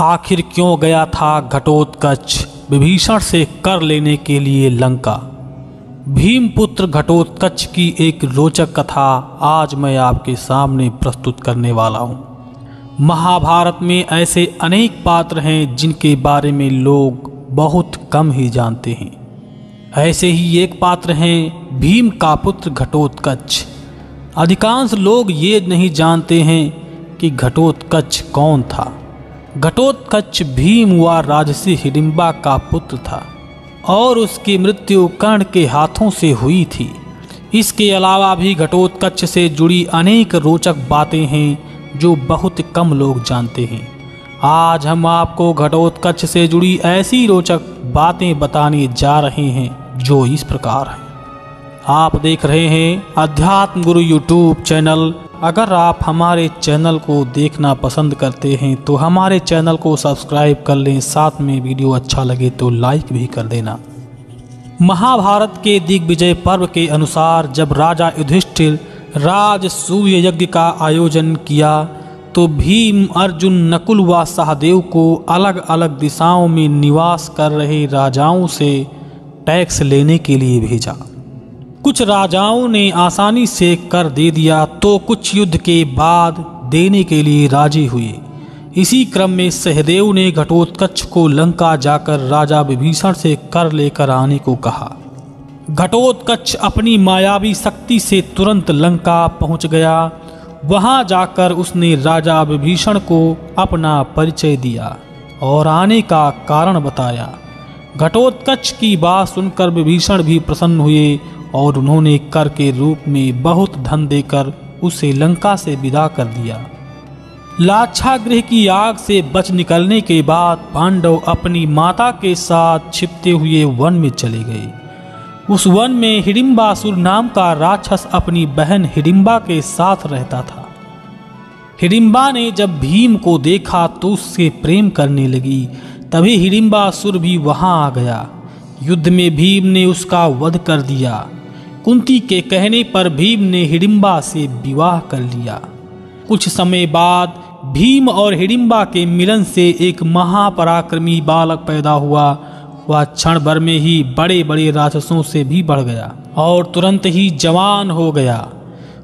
आखिर क्यों गया था घटोत्कच विभीषण से कर लेने के लिए लंका। भीमपुत्र घटोत्कच की एक रोचक कथा आज मैं आपके सामने प्रस्तुत करने वाला हूँ। महाभारत में ऐसे अनेक पात्र हैं जिनके बारे में लोग बहुत कम ही जानते हैं। ऐसे ही एक पात्र हैं भीम का पुत्र घटोत्कच। अधिकांश लोग ये नहीं जानते हैं कि घटोत्कच कौन था। घटोत्कच भीम व राजसी हिडिंबा का पुत्र था और उसकी मृत्यु कर्ण के हाथों से हुई थी। इसके अलावा भी घटोत्कच से जुड़ी अनेक रोचक बातें हैं जो बहुत कम लोग जानते हैं। आज हम आपको घटोत्कच से जुड़ी ऐसी रोचक बातें बताने जा रहे हैं जो इस प्रकार हैं। आप देख रहे हैं अध्यात्म गुरु यूट्यूब चैनल। अगर आप हमारे चैनल को देखना पसंद करते हैं तो हमारे चैनल को सब्सक्राइब कर लें, साथ में वीडियो अच्छा लगे तो लाइक भी कर देना। महाभारत के दिग्विजय पर्व के अनुसार जब राजा युधिष्ठिर राजसूय यज्ञ का आयोजन किया तो भीम, अर्जुन, नकुल व सहदेव को अलग अलग दिशाओं में निवास कर रहे राजाओं से टैक्स लेने के लिए भेजा। कुछ राजाओं ने आसानी से कर दे दिया तो कुछ युद्ध के बाद देने के लिए राजी हुए। इसी क्रम में सहदेव ने घटोत्कच को लंका जाकर राजा विभीषण से कर लेकर आने को कहा। घटोत्कच अपनी मायावी शक्ति से तुरंत लंका पहुंच गया। वहां जाकर उसने राजा विभीषण को अपना परिचय दिया और आने का कारण बताया। घटोत्कच की बात सुनकर विभीषण भी प्रसन्न हुए और उन्होंने कर के रूप में बहुत धन देकर उसे लंका से विदा कर दिया। लाक्षागृह की आग से बच निकलने के बाद पांडव अपनी माता के साथ छिपते हुए वन में चले गए। उस वन में हिडिंबासुर नाम का राक्षस अपनी बहन हिडिंबा के साथ रहता था। हिडिंबा ने जब भीम को देखा तो उससे प्रेम करने लगी। तभी हिडिंबासुर भी वहां आ गया। युद्ध में भीम ने उसका वध कर दिया। कुंती के कहने पर भीम ने हिडिंबा से विवाह कर लिया। कुछ समय बाद भीम और हिडिंबा के मिलन से एक महापराक्रमी बालक पैदा हुआ। वह क्षण भर में ही बड़े बड़े राक्षसों से भी बढ़ गया और तुरंत ही जवान हो गया।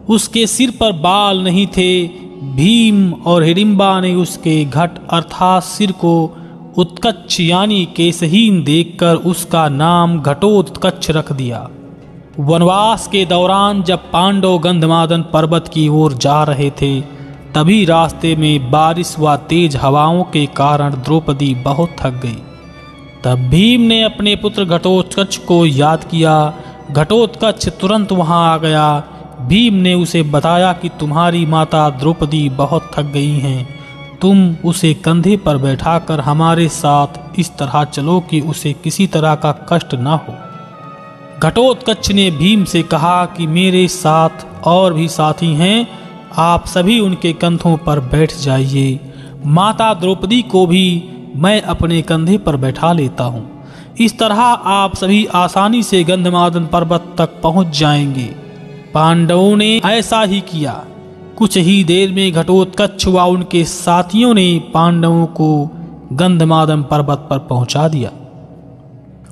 उसके सिर पर बाल नहीं थे। भीम और हिडिंबा ने उसके घट अर्थात सिर को उत्कच यानी केशहीन देखकर उसका नाम घटोत्कच रख दिया। वनवास के दौरान जब पांडव गंधमादन पर्वत की ओर जा रहे थे तभी रास्ते में बारिश व तेज हवाओं के कारण द्रौपदी बहुत थक गई। तब भीम ने अपने पुत्र घटोत्कच को याद किया। घटोत्कच तुरंत वहां आ गया। भीम ने उसे बताया कि तुम्हारी माता द्रौपदी बहुत थक गई हैं। तुम उसे कंधे पर बैठाकर हमारे साथ इस तरह चलो कि उसे किसी तरह का कष्ट न हो। घटोत्कच ने भीम से कहा कि मेरे साथ और भी साथी हैं, आप सभी उनके कंधों पर बैठ जाइए। माता द्रौपदी को भी मैं अपने कंधे पर बैठा लेता हूँ। इस तरह आप सभी आसानी से गंधमादन पर्वत तक पहुँच जाएंगे। पांडवों ने ऐसा ही किया। कुछ ही देर में घटोत्कच व उनके साथियों ने पांडवों को गंधमादन पर्वत पर पहुंचा दिया।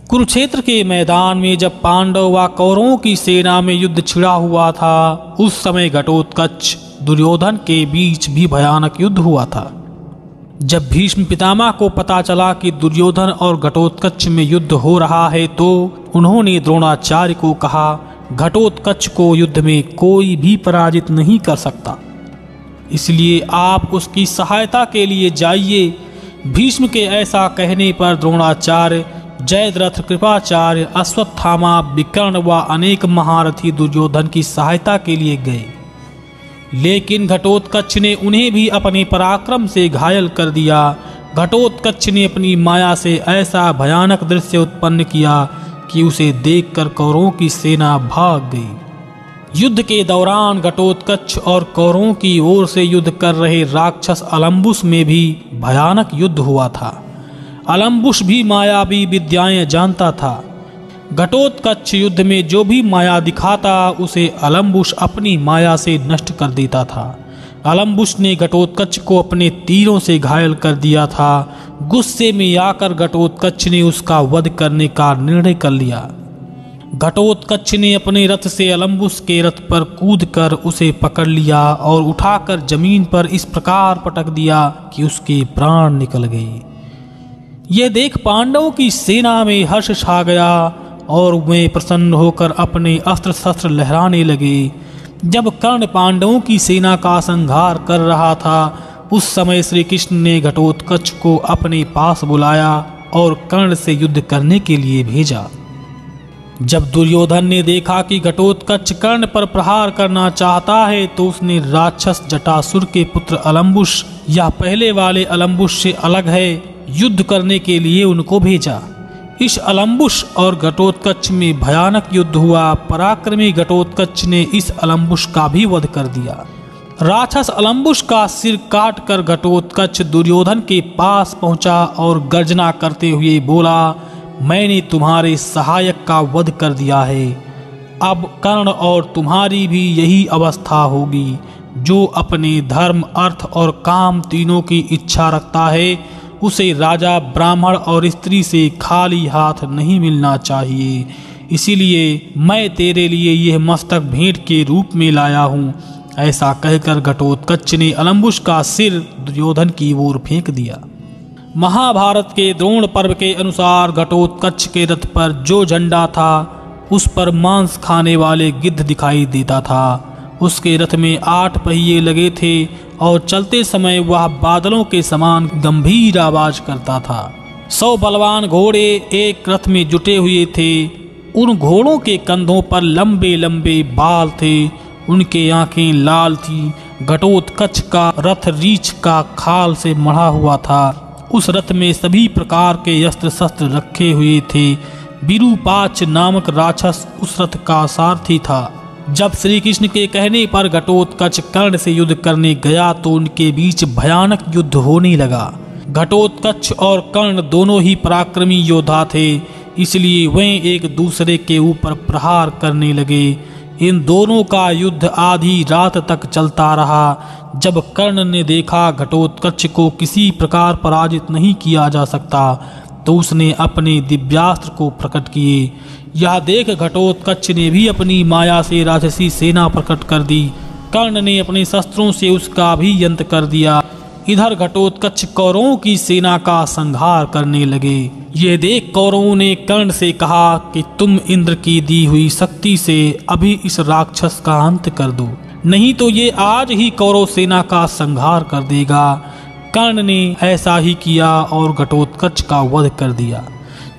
कुरुक्षेत्र के मैदान में जब पांडव व कौरवों की सेना में युद्ध छिड़ा हुआ था उस समय घटोत्कच दुर्योधन के बीच भी भयानक युद्ध हुआ था। जब भीष्म पितामह को पता चला कि दुर्योधन और घटोत्कच में युद्ध हो रहा है तो उन्होंने द्रोणाचार्य को कहा, घटोत्कच को युद्ध में कोई भी पराजित नहीं कर सकता, इसलिए आप उसकी सहायता के लिए जाइए। भीष्म के ऐसा कहने पर द्रोणाचार्य, जयद्रथ, कृपाचार्य, अश्वत्थामा, विकर्ण व अनेक महारथी दुर्योधन की सहायता के लिए गए। लेकिन घटोत्कच ने उन्हें भी अपने पराक्रम से घायल कर दिया। घटोत्कच ने अपनी माया से ऐसा भयानक दृश्य उत्पन्न किया कि उसे देखकर कौरवों की सेना भाग गई। युद्ध के दौरान घटोत्कच और कौरवों की ओर से युद्ध कर रहे राक्षस अलम्बुस में भी भयानक युद्ध हुआ था। अलम्बुस भी मायावी विद्याएं जानता था। घटोत्कच युद्ध में जो भी माया दिखाता उसे अलम्बुस अपनी माया से नष्ट कर देता था। अलम्बुस ने घटोत्कच को अपने तीरों से घायल कर दिया था। गुस्से में आकर घटोत्कच ने उसका वध करने का निर्णय कर लिया। घटोत्कच ने अपने रथ से अलम्बुस के रथ पर कूदकर उसे पकड़ लिया और उठाकर जमीन पर इस प्रकार पटक दिया कि उसके प्राण निकल गए। यह देख पांडवों की सेना में हर्ष छा गया और वे प्रसन्न होकर अपने अस्त्र शस्त्र लहराने लगे। जब कर्ण पांडवों की सेना का संहार कर रहा था, उस समय श्री कृष्ण ने घटोत्कच को अपने पास बुलाया और कर्ण से युद्ध करने के लिए भेजा। जब दुर्योधन ने देखा कि घटोत्कच कर्ण पर प्रहार करना चाहता है, तो उसने राक्षस जटासुर के पुत्र अलम्बुस या पहले वाले अलम्बुस से अलग है युद्ध करने के लिए उनको भेजा। इस अलम्बुस और घटोत्कच में भयानक युद्ध हुआ। पराक्रमी घटोत्कच ने इस अलम्बुस का भी वध कर दिया। राक्षस अलम्बुस का सिर काटकर घटोत्कच दुर्योधन के पास पहुंचा और गर्जना करते हुए बोला, मैंने तुम्हारे सहायक का वध कर दिया है। अब कर्ण और तुम्हारी भी यही अवस्था होगी। जो अपने धर्म, अर्थ और काम तीनों की इच्छा रखता है, उसे राजा, ब्राह्मण और स्त्री से खाली हाथ नहीं मिलना चाहिए। इसीलिए मैं तेरे लिए यह मस्तक भेंट के रूप में लाया हूँ। ऐसा कहकर घटोत्कच ने अलम्बुस का सिर दुर्योधन की ओर फेंक दिया। महाभारत के द्रोण पर्व के अनुसार घटोत्कच के रथ पर जो झंडा था, उस पर मांस खाने वाले गिद्ध दिखाई देता था। उसके रथ में 8 पहिए लगे थे और चलते समय वह बादलों के समान गंभीर आवाज करता था। 100 बलवान घोड़े एक रथ में जुटे हुए थे। उन घोड़ों के कंधों पर लंबे लंबे बाल थे। उनके आंखें लाल थी। घटोत्कच का रथ रीछ का खाल से मढ़ा हुआ था। उस रथ में सभी प्रकार के अस्त्र शस्त्र रखे हुए थे। विरूपाक्ष नामक राक्षस उस रथ का सारथी था। जब श्री कृष्ण के कहने पर घटोत्कच कर्ण से युद्ध करने गया, तो उनके बीच भयानक युद्ध होने लगा। घटोत्कच और कर्ण दोनों ही पराक्रमी योद्धा थे, इसलिए वे एक दूसरे के ऊपर प्रहार करने लगे। इन दोनों का युद्ध आधी रात तक चलता रहा। जब कर्ण ने देखा घटोत्कच को किसी प्रकार पराजित नहीं किया जा सकता, तो उसने अपने दिव्यास्त्र को प्रकट किए। यह देख घटोत्कच ने भी अपनी माया से राक्षसी सेना प्रकट कर दी। कर्ण ने अपने शस्त्रों से उसका भी अंत कर दिया। इधर घटोत्कच कौरवों की सेना का संहार करने लगे। ये देख कौरवों ने कर्ण से कहा कि तुम इंद्र की दी हुई शक्ति से अभी इस राक्षस का अंत कर दो, नहीं तो ये आज ही कौरव सेना का संहार कर देगा। कर्ण ने ऐसा ही किया और घटोत्कच का वध कर दिया।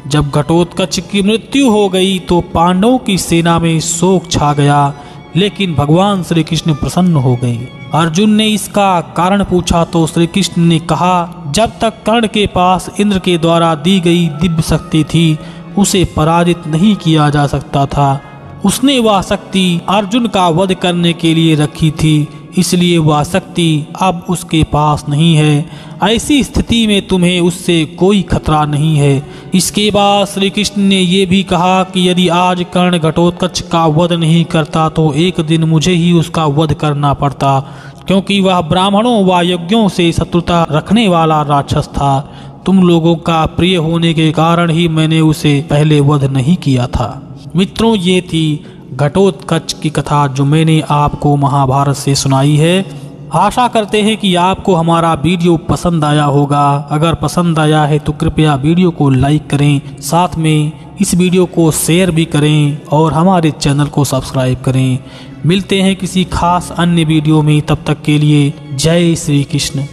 जब घटोत्कच की मृत्यु हो गई, तो पांडवों की सेना में शोक छा गया, लेकिन भगवान श्री कृष्ण प्रसन्न हो गए। अर्जुन ने इसका कारण पूछा तो श्री कृष्ण ने कहा, जब तक कर्ण के पास इंद्र के द्वारा दी गई दिव्य शक्ति थी, उसे पराजित नहीं किया जा सकता था। उसने वह शक्ति अर्जुन का वध करने के लिए रखी थी, इसलिए वह शक्ति अब उसके पास नहीं है। ऐसी स्थिति में तुम्हें उससे कोई खतरा नहीं है। इसके बाद श्री कृष्ण ने यह भी कहा कि यदि आज कर्ण घटोत्कच का वध नहीं करता, तो एक दिन मुझे ही उसका वध करना पड़ता, क्योंकि वह ब्राह्मणों व यज्ञों से शत्रुता रखने वाला राक्षस था। तुम लोगों का प्रिय होने के कारण ही मैंने उसे पहले वध नहीं किया था। मित्रों, ये थी घटोत्कच की कथा जो मैंने आपको महाभारत से सुनाई है। आशा करते हैं कि आपको हमारा वीडियो पसंद आया होगा। अगर पसंद आया है तो कृपया वीडियो को लाइक करें, साथ में इस वीडियो को शेयर भी करें और हमारे चैनल को सब्सक्राइब करें। मिलते हैं किसी खास अन्य वीडियो में, तब तक के लिए जय श्री कृष्ण।